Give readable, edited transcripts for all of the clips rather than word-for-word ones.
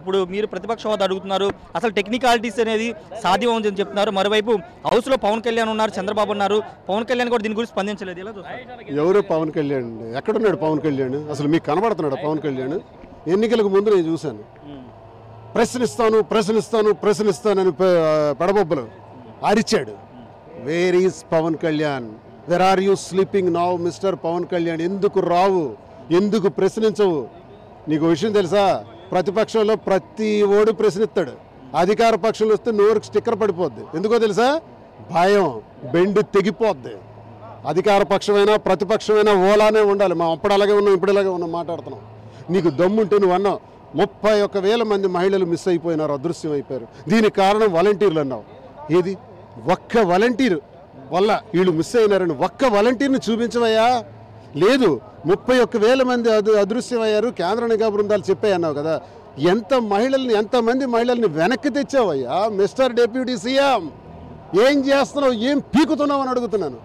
ఇప్పుడు మీరు ప్రతిపక్ష హోదా అడుగుతున్నారు, అసలు టెక్నికాలిటీస్ అనేది సాధ్యం అని చెప్తున్నారు. మరోవైపు హౌస్లో పవన్ కళ్యాణ్ ఉన్నారు, చంద్రబాబు ఉన్నారు. పవన్ కళ్యాణ్ కూడా దీని గురించి స్పందించలేదు. ఎలా చూస్తారు? ఎవరు పవన్ కళ్యాణ్? ఎక్కడున్నాడు పవన్ కళ్యాణ్? అసలు మీకు కనబడుతున్నాడు పవన్ కళ్యాణ్? ఎన్నికలకు ముందు నేను చూశాను, ప్రశ్నిస్తానని పెడబొబ్బలు అరిచాడు. Where is Pawan Kalyan? Where are you sleeping now mister Pawan Kalyan? ఎందుకు రావు? ఎందుకు ప్రశ్నించవు? నీకు విషయం తెలుసా, ప్రతిపక్షంలో ప్రతి ఓడు ప్రశ్నిస్తాడు, అధికార పక్షంలో వస్తే నోరుకి స్టిక్కర్ పడిపోద్ది. ఎందుకో తెలుసా? భయం, బెండు తెగిపోద్ది. అధికార పక్షమైనా ప్రతిపక్షమైనా ఓలానే ఉండాలి. మా అప్పుడు అలాగే ఉన్నాం, ఇప్పుడు ఇలాగే ఉన్నాం, మాట్లాడుతున్నాం. నీకు దమ్ముంటే నువ్వు అన్నావు 31,000 మంది మహిళలు మిస్ అయిపోయినారు, అదృశ్యం అయిపోయారు. దీనికి కారణం వాలంటీర్లు అన్నావు. ఏది? ఒక్క వాలంటీర్ వల్ల వీళ్ళు మిస్ అయినారని ఒక్క వాలంటీర్ని చూపించవయ్యా? లేదు, 31,000 మంది అదృశ్యమయ్యారు, కేంద్ర నిఘా బృందాలు చెప్పాయన్నావు కదా. ఎంతమంది మహిళల్ని వెనక్కి తెచ్చావయ్యా మిస్టర్ డిప్యూటీ సీఎం? ఏం చేస్తున్నావు? ఏం పీకుతున్నావు అని అడుగుతున్నాను.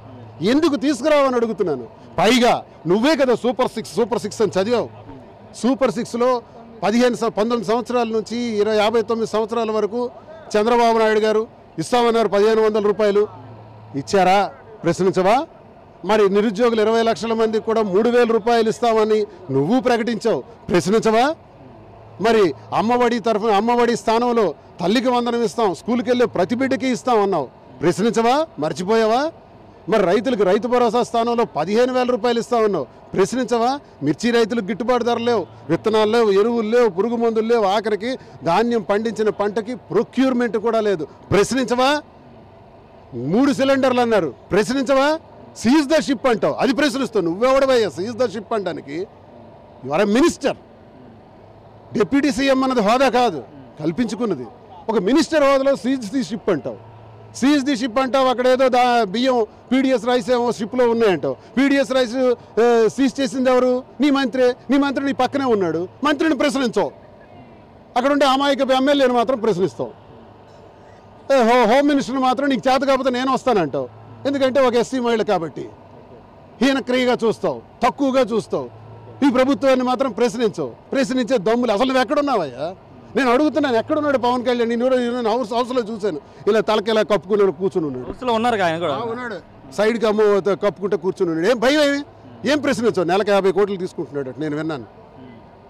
ఎందుకు తీసుకురావని అడుగుతున్నాను. పైగా నువ్వే కదా సూపర్ సిక్స్ అని చదివావు. సూపర్ 6లో 19 సంవత్సరాల నుంచి 59 సంవత్సరాల వరకు చంద్రబాబు నాయుడు గారు ఇస్తామన్నారు 1,500 రూపాయలు. ఇచ్చారా? ప్రశ్నించవా? మరి నిరుద్యోగులు 20 లక్షల మందికి కూడా 3,000 రూపాయలు ఇస్తామని నువ్వు ప్రకటించావు. ప్రశ్నించవా? మరి అమ్మఒడి స్థానంలో తల్లికి వందనం ఇస్తాం, స్కూల్కి వెళ్ళే ప్రతి బిడ్డకి ఇస్తాం అన్నావు. ప్రశ్నించవా? మర్చిపోయావా? మరి రైతులకు రైతు భరోసా స్థానంలో 15,000 రూపాయలు ఇస్తామన్నావు. ప్రశ్నించవా? మిర్చి రైతులకు గిట్టుబాటు ధర లేవు, విత్తనాలు లేవు, ఎరువులు లేవు, పురుగు మందులు లేవు, ఆఖరికి ధాన్యం పండించిన పంటకి ప్రొక్యూర్మెంట్ కూడా లేదు. ప్రశ్నించవా? 3 సిలిండర్లు అన్నారు. ప్రశ్నించవా? సీజ్ ద షిప్ అంటావు, అది ప్రశ్నిస్తావు. నువ్వెవడవయ్యా సీజ్ ద షిప్ అంటానికి? You are a minister. Deputy CM అన్నది హోదా కాదు, కల్పించుకున్నది. ఒక మినిస్టర్ హోదాలో సీజ్ ది షిప్ అంటావు. సీజ్ ది షిప్ అంటావు. అక్కడ ఏదో బియ్యం పీడిఎస్ రైస్ ఏమో షిప్లో ఉన్నాయంటావు. పీడిఎస్ రైస్ సీజ్ చేసింది ఎవరు? నీ మంత్రి నీ పక్కనే ఉన్నాడు. మంత్రిని ప్రశ్నించవు. అక్కడ ఉండే అమాయక ఎమ్మెల్యేని మాత్రం ప్రశ్నిస్తావు. హోమ్ మినిస్టర్ని మాత్రం నీకు చేత కాకపోతే నేను వస్తానంటావు. ఎందుకంటే ఒక ఎస్సీ మహిళ కాబట్టి హీనక్రియగా చూస్తావు, తక్కువగా చూస్తావు. ఈ ప్రభుత్వాన్ని మాత్రం ప్రశ్నించే దమ్ములు అసలు నువ్వు ఎక్కడున్నావయ్యా? నేను అడుగుతున్నాను, ఎక్కడున్నాడు పవన్ కళ్యాణ్? నేను హౌస్లో చూశాను, ఇలా తలకి ఇలా కప్పుకున్నాడు, కూర్చుని ఉన్నాడు. సైడ్కి కప్పుకుంటే కూర్చుని ఉన్నాడు. ఏం భయం? ఏం ప్రశ్నించావు? నెలకు 50 కోట్లు తీసుకుంటున్నాడు నేను విన్నాను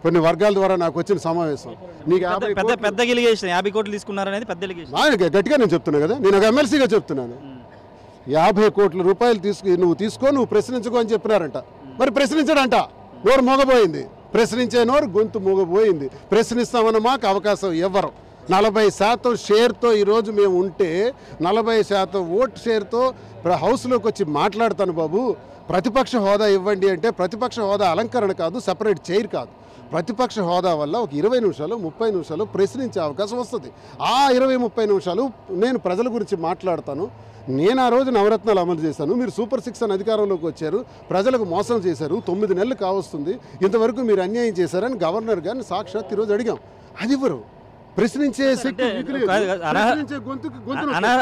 కొన్ని వర్గాల ద్వారా నాకు వచ్చిన సమావేశం. నీకు 50 కోట్లు తీసుకున్నారనేది పెద్ద ఎలిగేషన్. గట్టిగా నేను చెప్తున్నా కదా, నేను ఒక ఎమ్మెల్సీగా చెప్తున్నాను. 50 కోట్ల రూపాయలు నువ్వు ప్రశ్నించుకో అని చెప్పినారంట. మరి ప్రశ్నించడంట, నోరు మోగబోయింది. ప్రశ్నించే నోరు గొంతు మోగబోయింది. ప్రశ్నిస్తామన్న మాకు అవకాశం ఇవ్వరు. 40% షేర్తో ఈరోజు మేము ఉంటే 40% ఓట్ షేర్తో హౌస్లోకి వచ్చి మాట్లాడతాను బాబు, ప్రతిపక్ష హోదా ఇవ్వండి అంటే, ప్రతిపక్ష హోదా అలంకరణ కాదు, సపరేట్ చైర్ కాదు. ప్రతిపక్ష హోదా వల్ల ఒక 20 నిమిషాలు 30 నిమిషాలు ప్రశ్నించే అవకాశం వస్తుంది. ఆ 20-30 నిమిషాలు నేను ప్రజల గురించి మాట్లాడతాను. నేను ఆ రోజు నవరత్నాలు అమలు చేశాను, మీరు సూపర్ 6 అని అధికారంలోకి వచ్చారు, ప్రజలకు మోసం చేశారు, 9 నెలలు కావస్తుంది, ఇంతవరకు మీరు అన్యాయం చేశారని గవర్నర్ గారిని సాక్షాత్ ఈరోజు అడిగాం. అది ఇవ్వరు. ప్రశ్నించే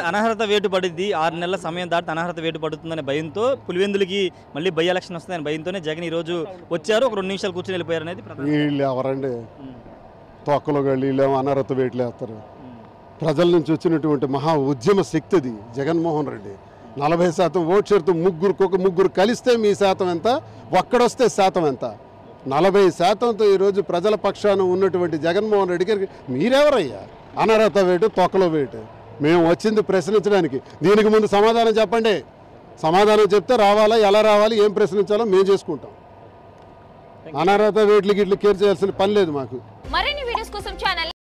అనర్హత వేటు పడింది. 6 నెలల సమయం దాటి అనర్హత వేటు పడుతుందనే భయంతో పులివెందులకి మళ్ళీ బై ఎలక్షన్ వస్తుందని భయంతోనే జగన్ ఈ రోజు వచ్చారు. ఒక 2 నిమిషాలు కూర్చొని వెళ్ళిపోయారు అనేది. వీళ్ళు ఎవరండి? తొక్కలో వీళ్ళేమో అనర్హత వేట్లు వేస్తారు. ప్రజల నుంచి వచ్చినటువంటి మహా ఉద్యమ శక్తి అది జగన్మోహన్ రెడ్డి. 40% ఓట్ షేర్తో ముగ్గురు కలిస్తే మీ శాతం ఎంత? ఒక్కడొస్తే శాతం ఎంత? 40%తో ఈరోజు ప్రజల పక్షాన ఉన్నటువంటి జగన్మోహన్ రెడ్డి గారికి మీరెవరయ్యా? అనర్హత వేటు, తొక్కలో వేటు. మేము వచ్చింది ప్రశ్నించడానికి. దీనికి ముందు సమాధానం చెప్పండి. సమాధానం చెప్తే రావాలా, ఎలా రావాలి, ఏం ప్రశ్నించాలో మేము చేసుకుంటాం. అనర్హత వేట్లకి ఇట్లా కేర్ చేయాల్సిన పని లేదు మాకు. మరిన్ని వీడియోస్ కోసం ఛానల్